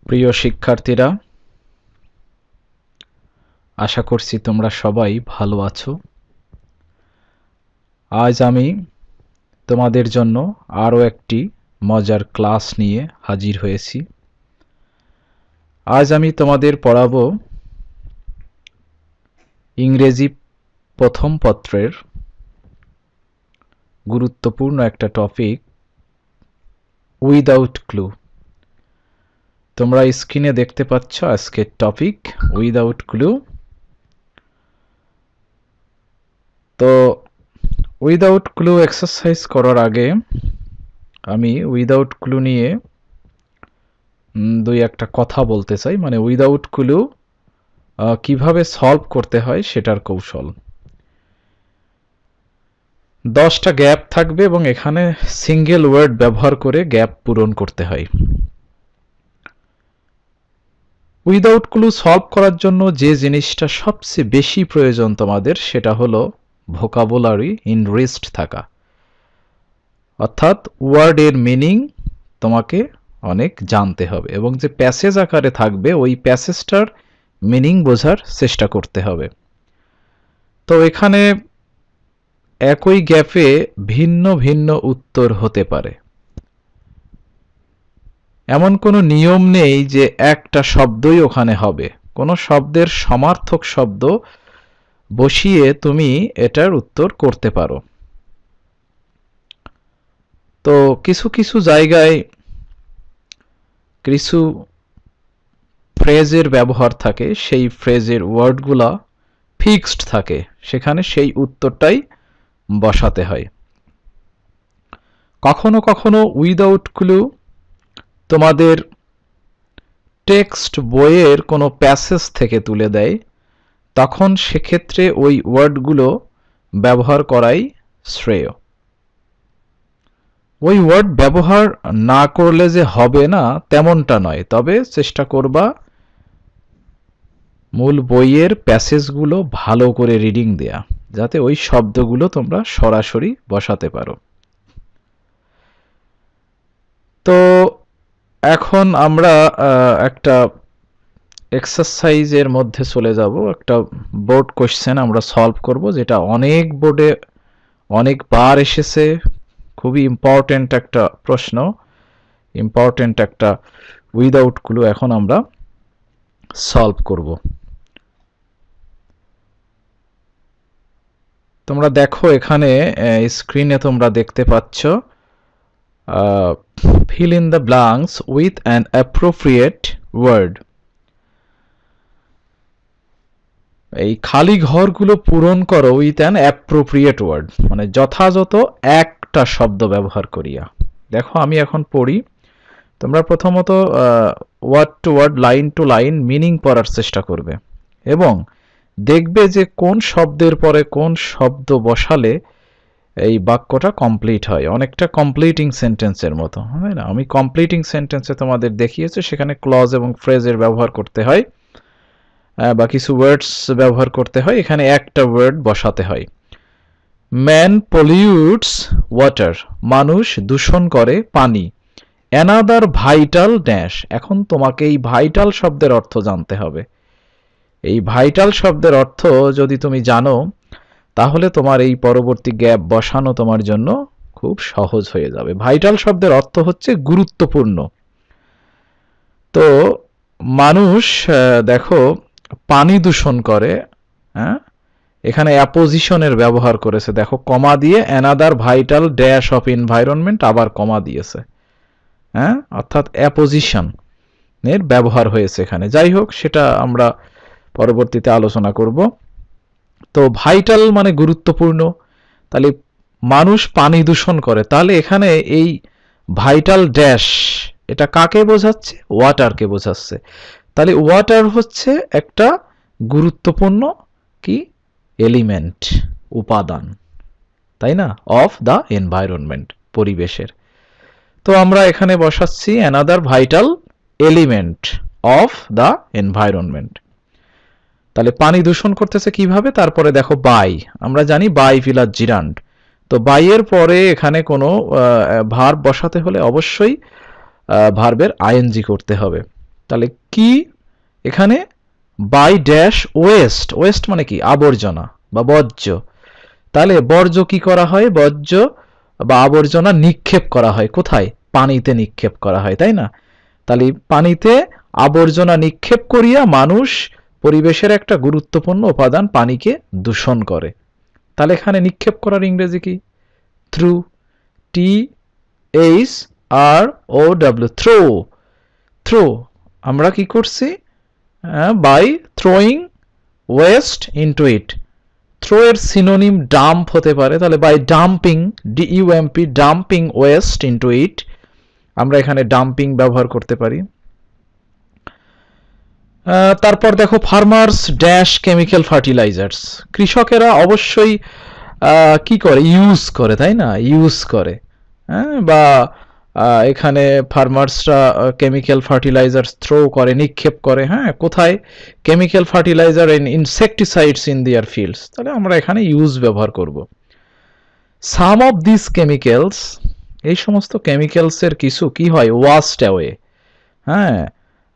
প্রিয় শিক্ষার্থীরা, আশা করছি তোমরা সবাই ভালো আছো। আজ আমি তোমাদের জন্য আরও একটি মজার ক্লাস নিয়ে হাজির হয়েছি। আজ আমি তোমাদের পড়াবো ইংরেজি প্রথম পত্রের গুরুত্বপূর্ণ একটা টপিক, উইদাউট ক্লু। তোমরা স্ক্রিনে দেখতে পাচ্ছ আজকের টপিক উইদাউট ক্লু। তো উইদাউট ক্লু এক্সারসাইজ করার আগে আমি উইদাউট ক্লু নিয়ে দুই একটা কথা বলতে চাই। মানে উইদাউট ক্লু কিভাবে সলভ করতে হয় সেটার কৌশল। 10টা গ্যাপ থাকবে এবং এখানে সিঙ্গেল ওয়ার্ড ব্যবহার করে গ্যাপ পূরণ করতে হয়। উইদাউট ক্লু সলভ করার জন্য যে জিনিসটা সবচেয়ে বেশি প্রয়োজন তোমাদের, সেটা হলো ভোকাবুলারি ইনরিচড থাকা, অর্থাৎ ওয়ার্ডের মিনিং তোমাকে অনেক জানতে হবে এবং যে প্যাসেজ আকারে থাকবে ওই প্যাসেজটার মিনিং বোঝার চেষ্টা করতে হবে। তো এখানে একই গ্যাপে ভিন্ন ভিন্ন উত্তর হতে পারে, এমন কোনো নিয়ম নেই যে একটা শব্দই ওখানে হবে। কোনো শব্দের সমার্থক শব্দ বসিয়ে তুমি এটার উত্তর করতে পারো। তো কিছু কিছু জায়গায় কিছু ফ্রেজের ব্যবহার থাকে, সেই ফ্রেজের ওয়ার্ডগুলা ফিক্সড থাকে, সেখানে সেই উত্তরটাই বসাতে হয়। কখনো কখনো উইদাউট ক্লু তোমাদের টেক্সট বইয়ের কোনো প্যাসেজ থেকে তুলে দেয়, তখন সেক্ষেত্রে ওই ওয়ার্ডগুলো ব্যবহার করাই শ্রেয়। ওই ওয়ার্ড ব্যবহার না করলে যে হবে না তেমনটা নয়, তবে চেষ্টা করবা মূল বইয়ের প্যাসেজগুলো ভালো করে রিডিং দেয়া, যাতে ওই শব্দগুলো তোমরা সরাসরি বসাতে পারো। তো এখন আমরা একটা এক্সারসাইজের মধ্যে চলে যাব। একটা বোর্ড কোশ্চেন আমরা সলভ করব, যেটা অনেক বোর্ডে অনেকবার এসেছে। খুবই ইম্পর্টেন্ট একটা প্রশ্ন, ইম্পর্টেন্ট একটা উইদাউট ক্লু এখন আমরা সলভ করব। তোমরা দেখো এখানে স্ক্রিনে তোমরা দেখতে পাচ্ছ fill in the blanks with an appropriate word। এই খালি ঘরগুলো পূরণ করো উইথ অ্যান অ্যাপ্রোপ্রিয়েট ওয়ার্ড, মানে যথাযথ একটা শব্দ ব্যবহার করিয়া। দেখো আমি এখন পড়ি, তোমরা প্রথমত word to word, line to line meaning পড়ার চেষ্টা করবে এবং দেখবে যে কোন শব্দের পরে কোন শব্দ বসালে এই বাক্যটা কমপ্লিট হয়। অনেকটা কমপ্লিটিং সেন্টেন্সের মতো, হয় না? আমি কমপ্লিটিং সেন্টেন্সে তোমাদের দেখিয়েছি, সেখানে ক্লজ এবং ফ্রেজের ব্যবহার করতে হয় বা কিছু ওয়ার্ডস ব্যবহার করতে হয়, এখানে একটা ওয়ার্ড বসাতে হয়। ম্যান পলিউটস ওয়াটার, মানুষ দূষণ করে পানি। অ্যানাদার ভাইটাল ড্যাশ, এখন তোমাকে এই ভাইটাল শব্দের অর্থ জানতে হবে। এই ভাইটাল শব্দের অর্থ যদি তুমি জানো, তাহলে তোমার এই পরবর্তী গ্যাপ বসানো তোমার জন্য খুব সহজ হয়ে যাবে। ভাইটাল শব্দের অর্থ হচ্ছে গুরুত্বপূর্ণ। তো মানুষ দেখো পানি দূষণ করে, হ্যাঁ, এখানে অ্যাপোজিশনের ব্যবহার করেছে, দেখো কমা দিয়ে another vital dash of environment, আবার কমা দিয়েছে, হ্যাঁ, অর্থাৎ অ্যাপোজিশনের ব্যবহার হয়েছে এখানে। যাই হোক, সেটা আমরা পরবর্তীতে আলোচনা করব। তো ভাইটাল মানে গুরুত্বপূর্ণ, তাহলে মানুষ পানি দূষণ করে, তাহলে এখানে এই ভাইটাল ড্যাশ এটা কাকে বোঝাচ্ছে? ওয়াটারকে বোঝাচ্ছে। তাহলে ওয়াটার হচ্ছে একটা গুরুত্বপূর্ণ কি এলিমেন্ট, উপাদান, তাই না, অফ দ্য এনভায়রনমেন্ট, পরিবেশের। তো আমরা এখানে বসাচ্ছি another vital element of the environment. তাহলে পানি দূষণ করতেছে কিভাবে? তারপরে দেখো বাই, আমরা জানি বাই ভিলাজ জিরান্ড। তো বাইয়ের পরে এখানে কোনো ভার্ব বসাতে হলে অবশ্যই ভার্বের আইএনজি করতে হবে। তাহলে কি এখানে বাই ড্যাশ ওয়েস্ট, ওয়েস্ট মানে কি আবর্জনা বা বর্জ্য। তাহলে বর্জ্য কি করা হয়, বর্জ্য বা আবর্জনা নিক্ষেপ করা হয় কোথায়, পানিতে নিক্ষেপ করা হয়, তাই না? তাহলে পানিতে আবর্জনা নিক্ষেপ করিয়া মানুষ পরিবেশের একটা গুরুত্বপূর্ণ উপাদান পানিকে দূষণ করে। তাহলে এখানে নিক্ষেপ করার ইংরেজি কি, through, T H R O W, throw. Throw আমরা কি করছি, by throwing waste into it. Throw এর সিনোনিম ডাম্প হতে পারে, তাহলে by dumping, D U M P, dumping waste into it, আমরা এখানে ডাম্পিং ব্যবহার করতে পারি। তারপর দেখো ফার্মার্স ড্যাশ কেমিক্যাল ফার্টিলাইজার্স, কৃষকেরা অবশ্যই কি করে, ইউজ করে, তাই না, ইউজ করে, হ্যাঁ, বা এখানে ফার্মার্সরা কেমিক্যাল ফার্টিলাইজার্স থ্রো করে, নিক্ষেপ করে, হ্যাঁ, কোথায়, chemical fertiliser and insecticides in their fields, তাহলে আমরা এখানে ইউজ ব্যবহার করব। সাম অফ দিস কেমিক্যালস, এই সমস্ত কেমিক্যালসের কিছু কি হয়, ওয়াস্ট অ্যাওয়ে, হ্যাঁ,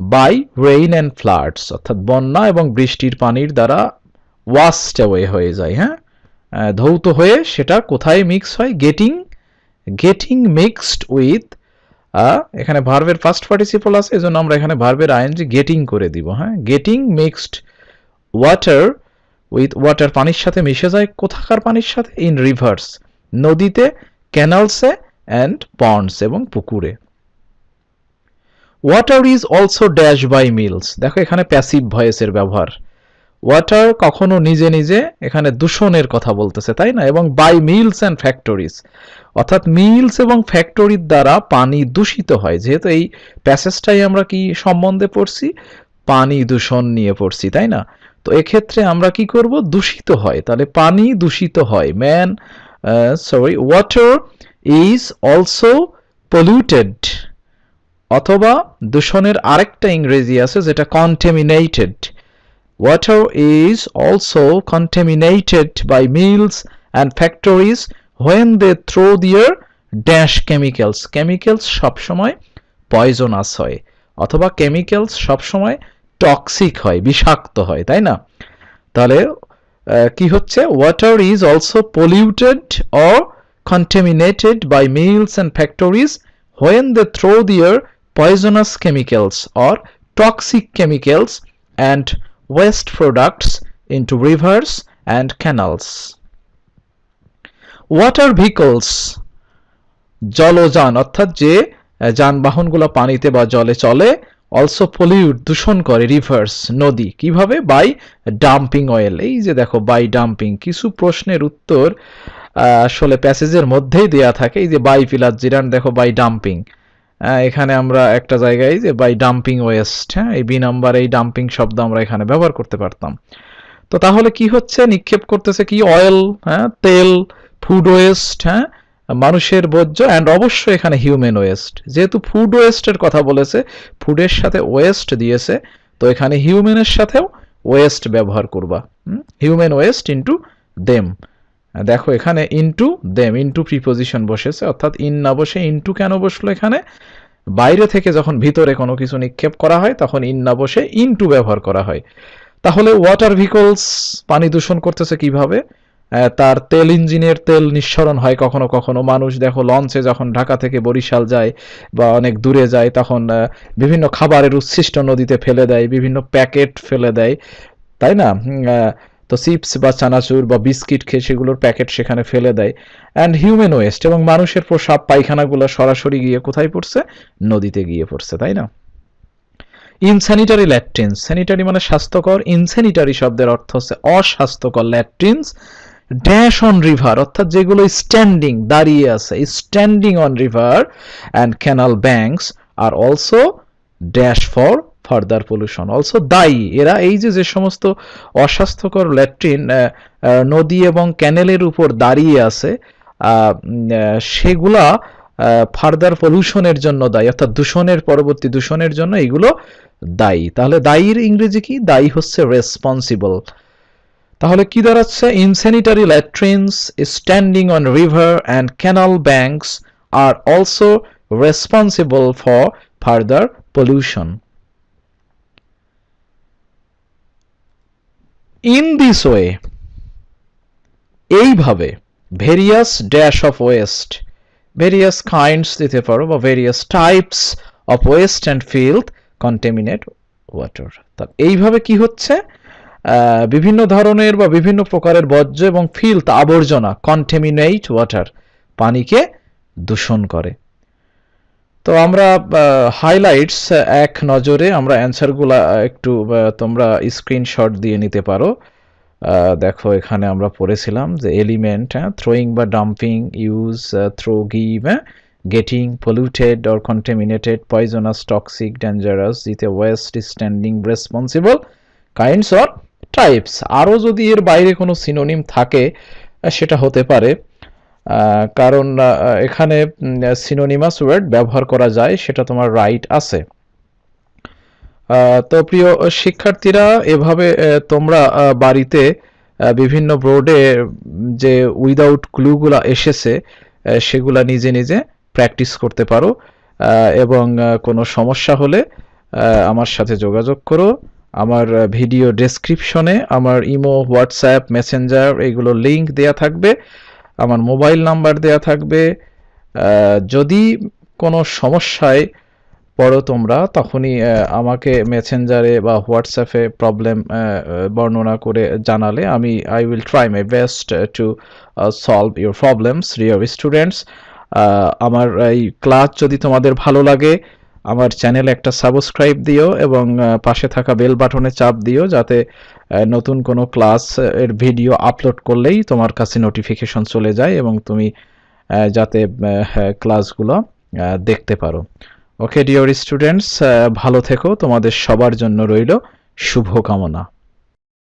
বাই রেইন অ্যান্ড ফ্লাডস, অর্থাৎ বন্যা এবং বৃষ্টির পানির দ্বারা ওয়াস্ট অ্যাওয়ে হয়ে যায়, হ্যাঁ, ধৌত হয়ে সেটা কোথায় মিক্স হয়, গেটিং মিক্সড উইথ, এখানে ভার্বের ফার্স্ট পার্টিসিপল আছে, এজন্য আমরা এখানে ভার্বের আইএনজি গেটিং করে দিব, হ্যাঁ, getting mixed water with water, পানির সাথে মিশে যায় কোথাকার পানির সাথে, ইন রিভার্স, নদীতে, ক্যানালসে অ্যান্ড পন্ডস এবং পুকুরে। Water is also dash by mills, দেখো এখানে প্যাসিভ ভয়েসের ব্যবহার, ওয়াটার কখনো নিজে নিজে এখানে দূষণের কথা বলতেছে, তাই না, এবং বাই মিলস অ্যান্ড ফ্যাক্টরিজ, অর্থাৎ মিলস এবং ফ্যাক্টরির দ্বারা পানি দূষিত হয়, যেহেতু এই প্যাসেজটাই আমরা কি সম্বন্ধে পড়ছি, পানি দূষণ নিয়ে পড়ছি, তাই না, তো এক্ষেত্রে আমরা কি করব, দূষিত হয়, তাহলে পানি দূষিত হয়, ওয়াটার ইজ অলসো পলিউটেড, অথবা দূষণের আরেকটা ইংরেজি আছে যেটা contaminated, water is also contaminated by mills and factories when they throw their dash chemicals, chemicals সবসময় পয়জনাস হয়, অথবা কেমিক্যালস সবসময় টক্সিক হয়, বিষাক্ত হয়, তাই না, তাহলে কি হচ্ছে, water is also polluted or contaminated by mills and factories when they throw their poisonous chemicals or toxic chemicals and waste products into rivers and canals. Water vehicles, জলযান অর্থাৎ যে যানবাহনগুলো পানিতে বা জলে চলে, অলসো পলিউট দূষণ করে, রিভার্স নদী, কিভাবে, বাই ডাম্পিং অয়েল, এই যে দেখো বাই ডাম্পিং, কিছু প্রশ্নের উত্তর আসলে প্যাসেজের মধ্যেই দেয়া থাকে, এই যে বাই পিলার জিরান, দেখো বাই ডাম্পিং, এখানে আমরা একটা জায়গায় যে বাই ডাম্পিং ওয়েস্ট, হ্যাঁ, এই বি নাম্বার এই ডাম্পিং শব্দ আমরা এখানে ব্যবহার করতে পারতাম। তো তাহলে কি হচ্ছে, নিক্ষেপ করতেছে কি, অয়েল, হ্যাঁ, তেল, ফুড ওয়েস্ট, হ্যাঁ, মানুষের বর্জ্য, অ্যান্ড অবশ্যই এখানে হিউম্যান ওয়েস্ট, যেহেতু ফুড ওয়েস্টের কথা বলেছে, ফুডের সাথে ওয়েস্ট দিয়েছে, তো এখানে হিউম্যানের সাথেও ওয়েস্ট ব্যবহার করবা, হিউম্যান ওয়েস্ট ইনটু দেম, দেখো এখানে ইনটু দেম, ইনটু প্রিপোজিশন বসেছে, অর্থাৎ ইন না বসে ইনটু কেন বসলো, এখানে বাইরে থেকে যখন ভিতরে কোনো কিছু নিক্ষেপ করা হয় তখন ইন না বসে ইনটু ব্যবহার করা হয়। তাহলে ওয়াটার ভেহিকলস পানি দূষণ করতেছে কিভাবে, তার তেল, ইঞ্জিনের তেল নিঃসরণ হয় কখনো কখনো, মানুষ দেখো লঞ্চে যখন ঢাকা থেকে বরিশাল যায় বা অনেক দূরে যায় তখন বিভিন্ন খাবারের উচ্ছিষ্ট নদীতে ফেলে দেয়, বিভিন্ন প্যাকেট ফেলে দেয়, তাই না, তো চিপস বা চানাচুর বা বিস্কিট খেয়ে সেগুলোর প্যাকেট সেখানে ফেলে দেয়, অ্যান্ড হিউম্যান ওয়েস্ট, এবং মানুষের প্রসাব পায়খানাগুলো সরাসরি গিয়ে কোথায় পড়ছে, নদীতে গিয়ে পড়ছে, তাই না। ইনস্যানিটারি ল্যাট্রিনস, স্যানিটারি মানে স্বাস্থ্যকর, ইনস্যানিটারি শব্দের অর্থ হচ্ছে অস্বাস্থ্যকর, ল্যাট্রিনস ড্যাশ অন রিভার, অর্থাৎ যেগুলো স্ট্যান্ডিং দাঁড়িয়ে আছে, standing on river and canal banks are also dash for further pollution, also দায়ী, এরা এই যে সমস্ত অস্বাস্থ্যকর ল্যাট্রিন নদী এবং ক্যানেলের উপর দাঁড়িয়ে আছে, সেগুলা ফার্দার পলিউশনের জন্য দায়ী, অর্থাৎ দূষণের পরবর্তী দূষণের জন্য এগুলো দায়ী। তাহলে দায়ীর ইংরেজি কি, দায়ী হচ্ছে রেসপন্সিবল। তাহলে কি দাঁড়াচ্ছে, insanitary latrines standing on river and canal banks are also responsible for further pollution. In this way, এইভাবে, various dash of waste, various kinds দিতে পারো বা various types of waste and filth contaminate water. তা এইভাবে কি হচ্ছে, বিভিন্ন ধরনের বা বিভিন্ন প্রকারের বর্জ্য এবং ফিল্থ আবর্জনা কন্টামিনেট ওয়াটার, পানিকে দূষণ করে। তো আমরা হাইলাইটস এক নজরে আমরা অ্যান্সারগুলো একটু তোমরা স্ক্রিনশট দিয়ে নিতে পারো। দেখো এখানে আমরা পড়েছিলাম যে এলিমেন্ট, থ্রোয়িং বা dumping, use, throw, give, getting, polluted or contaminated, poisonous, toxic, dangerous, দিতে waste, standing, responsible, kinds or types. আরও যদি এর বাইরে কোনো সিনোনিম থাকে সেটা হতে পারে, কারণ এখানে সিনোনিমাস ওয়ার্ড ব্যবহার করা যায়, সেটা তোমার রাইট আছে। তো প্রিয় শিক্ষার্থীরা, এভাবে তোমরা বাড়িতে বিভিন্ন বোর্ডে যে উইদাউট ক্লুগুলা এসেছে সেগুলা নিজে নিজে প্র্যাকটিস করতে পারো, এবং কোনো সমস্যা হলে আমার সাথে যোগাযোগ করো। আমার ভিডিও ডেসক্রিপশনে আমার ইমো, হোয়াটসঅ্যাপ, মেসেঞ্জার এগুলো লিঙ্ক দেয়া থাকবে, আমার মোবাইল নাম্বার দেয়া থাকবে। যদি কোনো সমস্যায় পড়ো তোমরা, তখনই আমাকে মেসেঞ্জারে বা হোয়াটসঅ্যাপে প্রবলেম বর্ণনা করে জানালে I will try my best to solve your problems dear students. আমার এই ক্লাস যদি তোমাদের ভালো লাগে, আমার চ্যানেলে একটা সাবস্ক্রাইব দিও এবং পাশে থাকা বেল বাটনে চাপ দিও, যাতে নতুন কোনো ক্লাস এর ভিডিও আপলোড করলেই তোমার কাছে নোটিফিকেশন চলে যায় এবং তুমি যাতে ক্লাসগুলো দেখতে পারো। ওকে ডিয়ার স্টুডেন্টস, ভালো থেকো, তোমাদের সবার জন্য রইল শুভকামনা।